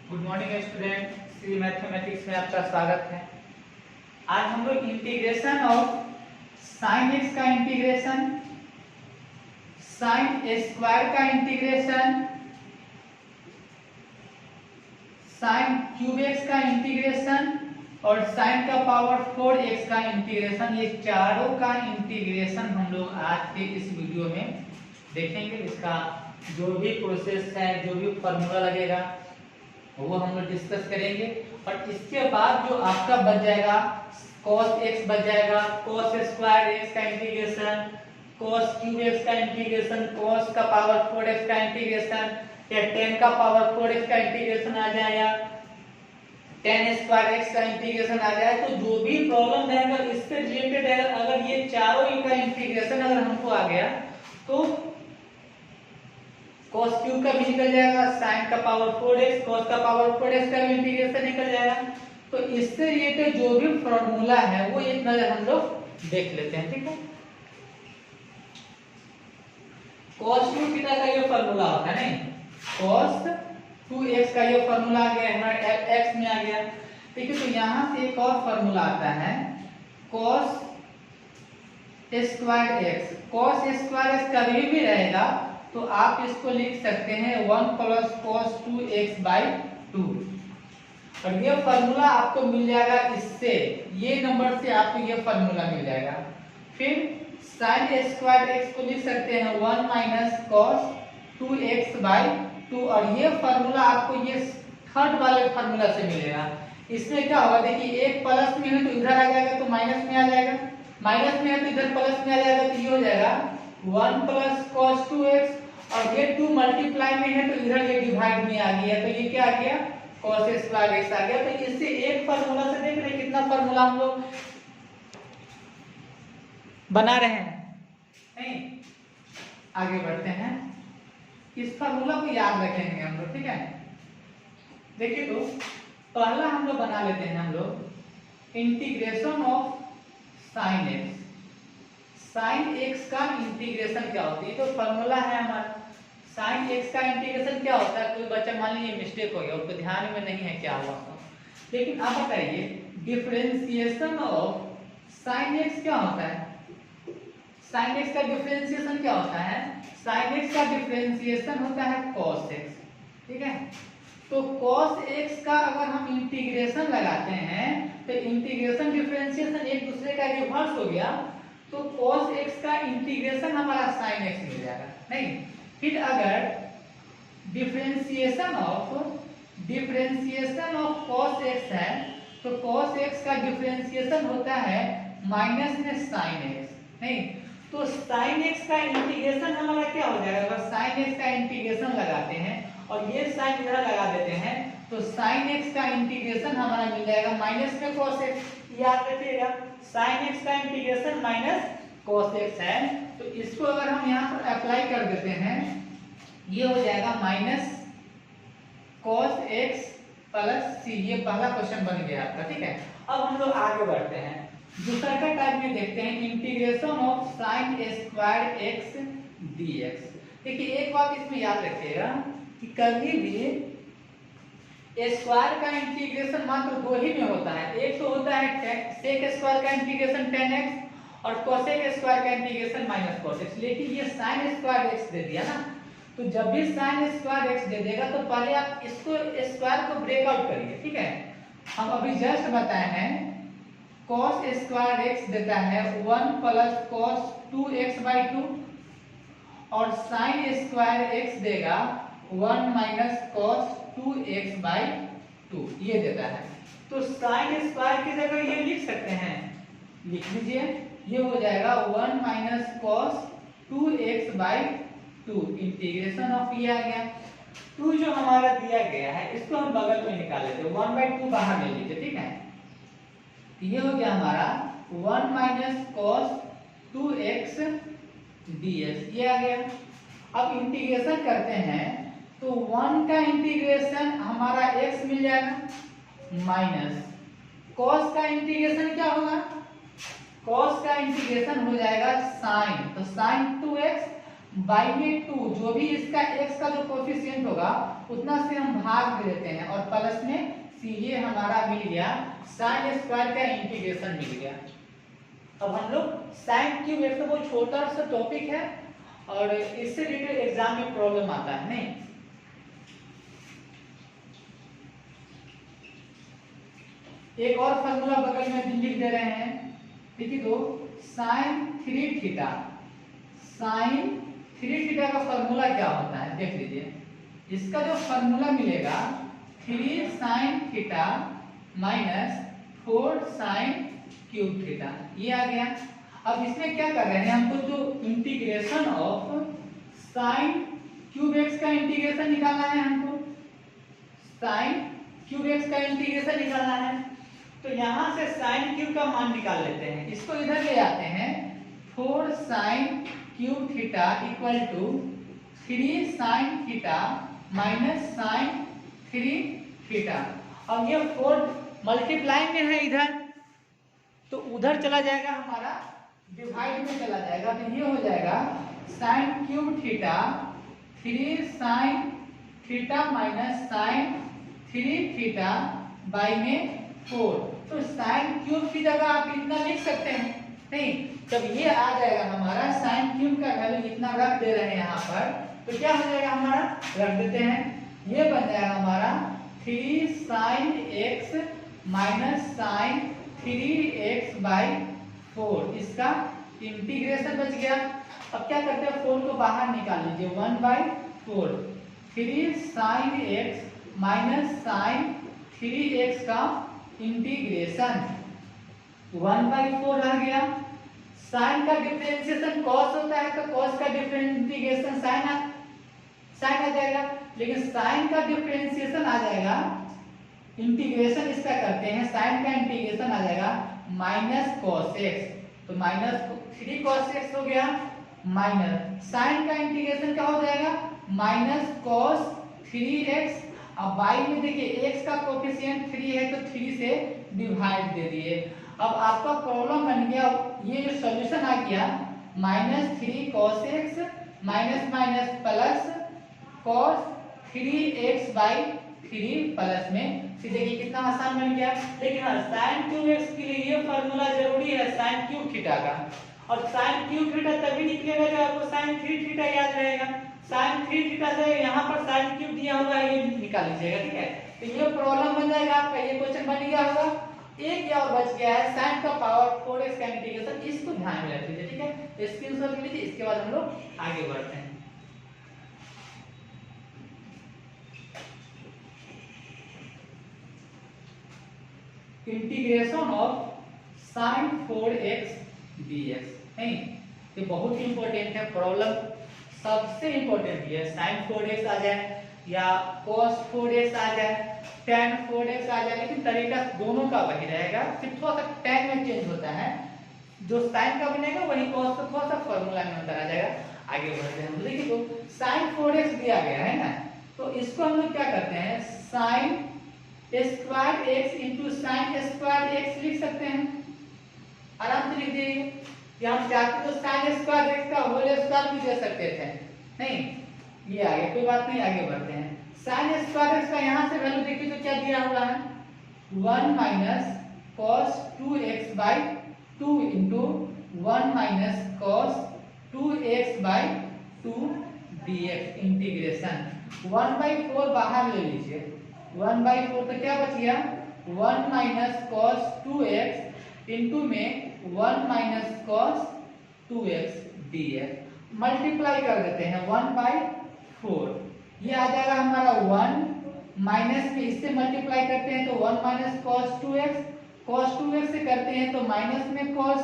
Good morning student, सी mathematics में आपका स्वागत है। आज हम लोग इंटीग्रेशन ऑफ साइन एक्स का इंटीग्रेशन, साइन स्क्वायर का इंटीग्रेशन, साइन क्यूब एक्स का इंटीग्रेशन और साइन का पावर 4x का इंटीग्रेशन, ये चारों का इंटीग्रेशन हम लोग आज के इस वीडियो में देखेंगे। इसका जो भी प्रोसेस है, जो भी फॉर्मूला लगेगा वो हम लोग डिस्कस करेंगे। और इसके बाद जो आपका बच जाएगा cos x बच जाएगा, cos स्क्वायर x का इंटीग्रेशन, cos क्यूब x का इंटीग्रेशन, cos का पावर 4x का इंटीग्रेशन या tan का पावर 4x का इंटीग्रेशन आ जाएगा, tan स्क्वायर x का इंटीग्रेशन आ जाए। तो जो भी प्रॉब्लम रहेगा इससे रिलेटेड है, अगर ये चारों का इंटीग्रेशन अगर हमको आ गया तो cos क्यूब का भी निकल जाएगा, sin का पावर 4x, cos का पावर 4x का भी इंटीग्रेशन निकल जाएगा। तो इससे रिलेटेड जो भी फॉर्मूला है वो एक नजर हम लोग देख लेते हैं, ठीक है। cos 2 थीटा का ये फॉर्मूला होता है, नहीं, cos 2x का ये फॉर्मूला आ गया, हमारा x में आ गया, ठीक है। तो यहाँ से एक और फॉर्मूला आता है cos square x, cos square x कभी भी रहेगा तो आप इसको लिख सकते हैं 1 प्लस cos 2x/2। और ये फॉर्मूला आपको मिल जाएगा इससे, ये नंबर से आपको ये फॉर्मूला मिल जाएगा। फिर sin स्क्वायर x को लिख सकते हैं 1 माइनस cos 2x/2। और ये फॉर्मूला आपको ये थर्ड वाले फॉर्मूला से मिलेगा। इसमें क्या होगा, देखिए एक प्लस में है तो इधर आ जाएगा तो माइनस में आ जाएगा, माइनस में है तो इधर प्लस में आ जाएगा, तो ये हो जाएगा 1 प्लस cos 2x। और ये 2 मल्टीप्लाई में है तो इधर ये डिवाइड में आ गया, तो ये क्या आ गया cos स्क्वायर x आ गया। तो इससे एक फार्मूला से देख रहे कितना फार्मूला हम लोग बना रहे हैं, नहीं। आगे बढ़ते हैं, इस फार्मूला को याद रखेंगे हम लोग, ठीक है। देखिए तो पहला हम लोग बना लेते हैं हम लोग integration of sine x. Sine x का इंटीग्रेशन क्या होती है, तो फॉर्मूला है हमारा साइन एक्स का इंटीग्रेशन क्या होता है। कोई बच्चा मान लीजिए मिस्टेक हो गया, उसको ध्यान में नहीं है क्या हुआ, लेकिन आप बताइए डिफरेंशिएशन ऑफ साइन एक्स क्या होता है। साइन एक्स का डिफरेंशिएशन क्या होता है, साइन एक्स का डिफरेंशिएशन होता है cos x, ठीक है। तो cos x का अगर हम इंटीग्रेशन लगाते हैं तो इंटीग्रेशन डिफरेंशिएशन एक दूसरे का रिवर्स हो गया, तो cos x का इंटीग्रेशन हमारा sin x मिल जाएगा, नहीं। फिर अगर डिफरेंशिएशन ऑफ cos x है तो cos x का डिफरेंशिएशन होता है माइनस में sin x, नहीं। तो sin x का इंटीग्रेशन हमारा क्या हो जाएगा, अगर sin x का इंटीग्रेशन लगाते हैं और ये sin इधर लगा देते हैं तो sin x का इंटीग्रेशन हमारा मिल जाएगा माइनस में cos x। याद रखिएगा sin x का इंटीग्रेशन माइनस cos x है। तो इसको अगर हम यहाँ पर अप्लाई कर देते हैं, ये हो जाएगा minus cos x plus c। ये पहला क्वेश्चन बन गया आपका, ठीक है। अब हम लोग आगे बढ़ते हैं, दूसरा का टाइप में देखते हैं integration of sine square x dx। देखिए एक बात इसमें याद रखिएगा कि कभी भी स्क्वायर का इंटीग्रेशन मात्र दो ही में होता है। एक तो होता है सेक स्क्वायर का इंटीग्रेशन tan x और कोसेक स्क्वायर का इंटीग्रेशन माइनस cos x। लेकिन ये साइन स्क्वायर x दे दिया ना, तो जब भी साइन स्क्वायर x दे देगा तो पहले आप इसको स्क्वायर को ब्रेकआउट करिए, ठीक है। हम अभी जस्ट बताए हैं cos स्क्वायर x देता है 1 प्लस cos 2x/2 और sin स्क्वायर x देगा 1 माइनस cos 2x/2, ये देता है। तो sin स्क्वायर की जगह ये लिख सकते हैं, लिख लीजिए, ये हो जाएगा 1 minus cos 2x/2 integration of ये आ गया 2 जो हमारा दिया गया है इसको हम बगल में निकाल लेते हैं, 1/2 बाहर ले लीजिए, ठीक है। ये हो गया हमारा 1 माइनस cos 2x dx, ये आ गया। अब इंटीग्रेशन करते हैं तो 1 का इंटीग्रेशन हमारा x मिल जाएगा माइनस cos का इंटीग्रेशन क्या होगा, cos का इंटीग्रेशन हो जाएगा sin, तो sin 2x बाई में 2, जो भी इसका x का जो कोफिशिएंट होगा उतना से हम भाग दे देते हैं और प्लस में सी, ये हमारा मिल गया साइन स्क्वायर का इंटीग्रेशन मिल गया। अब हम लोग साइन क्यूब, एक तो वो छोटा सा टॉपिक है और इससे रिलेटेड एग्जाम में प्रॉब्लम आता है नहीं। एक और फार्मूला बगल में लिख दे रहे हैं, देखिए तो साइन 3 थीटा, साइन 3 थीटा का फार्मूला क्या होता है देख लीजिए। इसका जो फार्मूला मिलेगा 3 sine theta minus 4 sine cube theta, ये आ गया। अब इसमें क्या कर रहे हैं, हमको जो integration of sine cube x का इंटीग्रेशन निकालना है, हमको साइन क्यूब एक्स का इंटीग्रेशन निकालना है। तो यहां से साइन क्यूब का मान निकाल लेते हैं, इसको इधर ले आते हैं। 4 sine cube theta equal to 3 sine theta minus sine 3 theta. अब ये 4 मल्टीप्लाई में है इधर, तो उधर चला जाएगा हमारा डिवाइड में चला जाएगा, तो ये हो जाएगा sine cube theta 3 sine theta minus sine 3 theta by में 4। तो साइन क्यूब की जगह आप इतना लिख सकते हैं नहीं, जब ये आ जाएगा हमारा साइन क्यूब का वैल्यू इतना रख दे रहे हैं यहाँ पर, तो क्या हो जाएगा हमारा, रख देते हैं, ये बन जाएगा हमारा 3 sine x minus sine 3x by 4, इसका इंटीग्रेशन बच गया। अब क्या करते हैं, 4 को बाहर निकाल लीजिए, 1/4, 3 sine x minus sine 3x का इंटीग्रेशन 1/4 रह गया। साइन का डिफरेंशिएशन कॉस होता है, तो कॉस का इंटीग्रेशन साइन आ जाएगा, लेकिन साइन का डिफरेंशिएशन आ जाएगा, इंटीग्रेशन इसका करते हैं, साइन का इंटीग्रेशन आ जाएगा माइनस कॉस एक्स, तो माइनस 3 कॉस एक्स हो गया, माइनस साइन का इंटीग्रेशन क्या हो जाएगा, माइनस कॉस 3x। अब बाई में देखिए x का कोफिशिएंट 3 है, तो 3 से डिवाइड दे दिए। अब आपका प्रॉब्लम बन गया, ये जो सॉल्यूशन आ गया -3 cos x minus minus plus cos 3x by 3 plus में, देखिए कितना आसान बन गया। लेकिन हाँ, साइन क्यूब एक्स के लिए ये फार्मूला जरूरी है साइन क्यूब थीटा का, और साइन क्यूब थीटा तभी निकलेगा जब आपको साइन 3 थीटा याद रहेगा। साइन 3 थीटा से यहाँ पर साइन क्यूब दिया हुआ है, ये निकाल लीजिएगा, ठीक है। तो ये प्रॉब्लम बन जाएगा आपका, ये क्वेश्चन बन गया होगा। एक क्या और बच गया है, साइन का पावर 4x का इंटीग्रेशन, इसको ध्यान में रख लीजिए, ठीक है, स्क्रीनशॉट लीजिए। इसके बाद हम लोग आगे बढ़ते हैं। Integration of sine 4x dx, नहीं ये बहुत इंपॉर्टेंट है, प्रॉब्लम सबसे इंपॉर्टेंट ये साइन 4x आ जाए या cos 4x आ जाए, tan 4x आ जाए, लेकिन तरीका दोनों का वही रहेगा, सिर्फ थोड़ा सा tan में चेंज होता है, जो sin का बनेगा वही cos का थोड़ा सा फॉर्मूला में अंतर आ जाएगा। आगे बढ़ते हैं, देखिए तो sin 4x दिया गया है ना, तो इसको हम लोग क्या करते हैं, sin square x into sine square x लिख सकते हैं, आराम से लिख दीजिए। या हम चाहते तो साइन स्क्वायर x का होल स्क्वायर भी दे सकते थे, नहीं ये आगे कोई बात नहीं, आगे बढ़ते हैं। साइन स्क्वायर x का यहाँ से वैल्यू देखिए तो क्या दिया हुआ है, 1 minus cos 2x by 2 into 1 minus cos 2x by 2 dx integration 1/4 बाहर ले लीजिए, 1/4 तो क्या बच गया, 1 माइनस cos 2x इंटू में 1 minus cos 2x dx multiply कर देते हैं 1/4, ये आ जाएगा हमारा 1 माइनस में इससे मल्टीप्लाई करते हैं तो 1 माइनस cos 2x से करते हैं तो माइनस में cos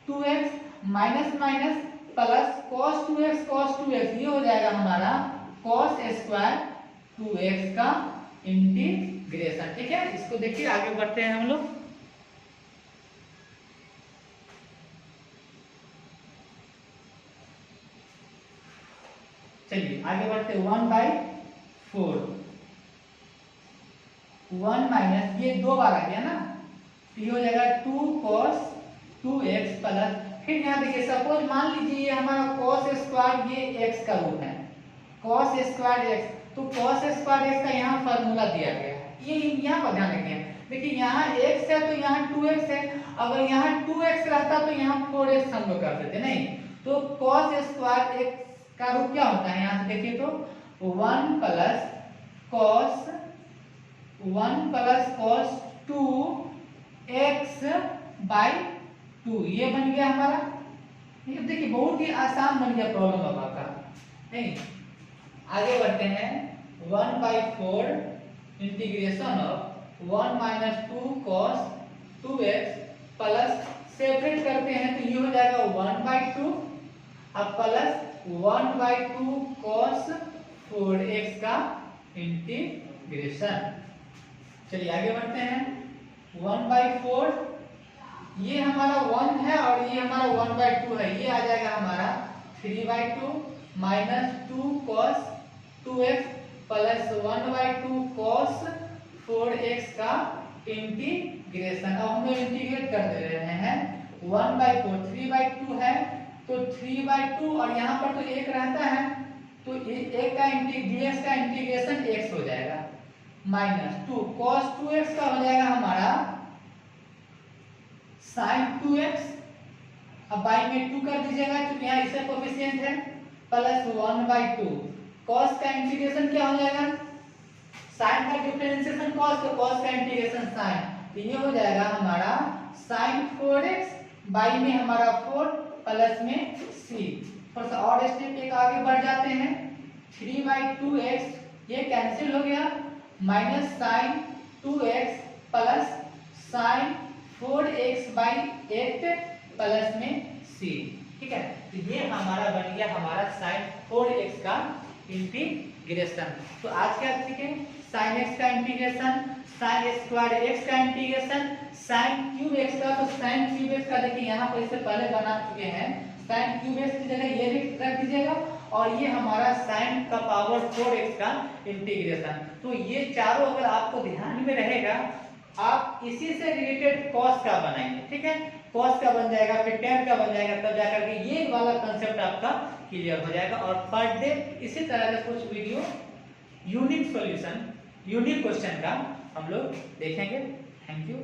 2x minus minus plus cos 2x, ये हो जाएगा हमारा cos स्क्वायर 2x का इंटीग्रेशन, ठीक है। इसको देखिए आगे बढ़ते हैं हम लोग। चलिए आगे बढ़ते, 1/4, 1 माइनस ये 2 बार आ गया ना, तो ये हो जाएगा 2 cos 2x प्लस फिर यहाँ देखिए सपोज मान लीजिए ये हमारा cos स्क्वायर ये x का रूट है, cos स्क्वायर x, तो cos स्क्वायर x का यहाँ फार्मूला दिया गया है, ये यहाँ पर ध्यान रखिए। देखिए यहाँ x है तो यहाँ 2x है, अगर यहाँ 2x रहता तो यहाँ 4x हम लोग कर देते, नहीं तो cos स्क्वायर x का रूट क्या होता है, यहाँ से देखिए तो 1 प्लस cos 2x बाई 2, ये बन गया हमारा। ये देखिए बहुत ही आसान बन गया प्रॉब्लम अब आपका, नहीं आगे बढ़ते हैं। 1/4 integration of 1 minus 2 cos 2x plus separate करते हैं तो ये हो जाएगा 1/2 अब प्लस 1/2 cos 4x का इंटीग्रेशन। चलिए आगे बढ़ते हैं। 1/4 ये हमारा 1 है और ये हमारा 1/2 है, ये आ जाएगा हमारा 3/2 minus 2 cos 2x plus 1/2 cos 4x का इंटीग्रेशन। अब हम लोग इंटीग्रेट कर दे रहे हैं 1/4 3/2 है तो 3/2 और यहाँ पर तो 1 रहता है तो एक का dx का इंटीग्रेशन x हो जाएगा माइनस 2 cos 2x का हो जाएगा हमारा sin 2x, अब बाई में 2 कर दीजिएगा क्योंकि यहाँ इसका कोफिशिएंट है, प्लस 1/2 cos का इंटीग्रेशन क्या हो जाएगा, sin का डिफरेंशिएशन cos तो cos का इंटीग्रेशन sin, तो ये हो जाएगा हमारा sin 4x बाई में हमारा 4 प्लस में c। थोड़ा सा और स्टेप एक आगे बढ़ जाते हैं, 3/2x ये कैंसिल हो गया minus sin 2x plus sin 4x/8 plus में c, ठीक है। तो ये हमारा बन गया हमारा sin 4x का इंटीग्रेशन। तो आज क्या सीखे, sin x का इंटीग्रेशन, sin स्क्वायर x का इंटीग्रेशन, sin क्यूब x का। तो sin क्यूब x का देखिए यहाँ पर इससे पहले बना चुके हैं, sin क्यूब x की जगह ये रख दीजिएगा और ये हमारा sin का पावर 4x का इंटीग्रेशन। तो ये चारों अगर आपको ध्यान में रहेगा आप इसी से रिलेटेड cos का बनाएंगे, ठीक है, cos का बन जाएगा फिर tan का बन जाएगा, तब जाकर के ये वाला कंसेप्ट आपका क्लियर हो जाएगा। और पर डे इसी तरह के कुछ video unique solution unique question का हम लोग देखेंगे। Thank you.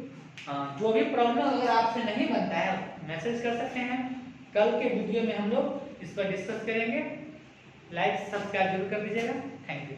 जो भी प्रॉब्लम अगर आपसे नहीं बनता है मैसेज कर सकते हैं, कल के वीडियो में हम लोग इस पर डिस्कस करेंगे। लाइक सब्सक्राइब जरूर कर दीजिएगा। Thank you.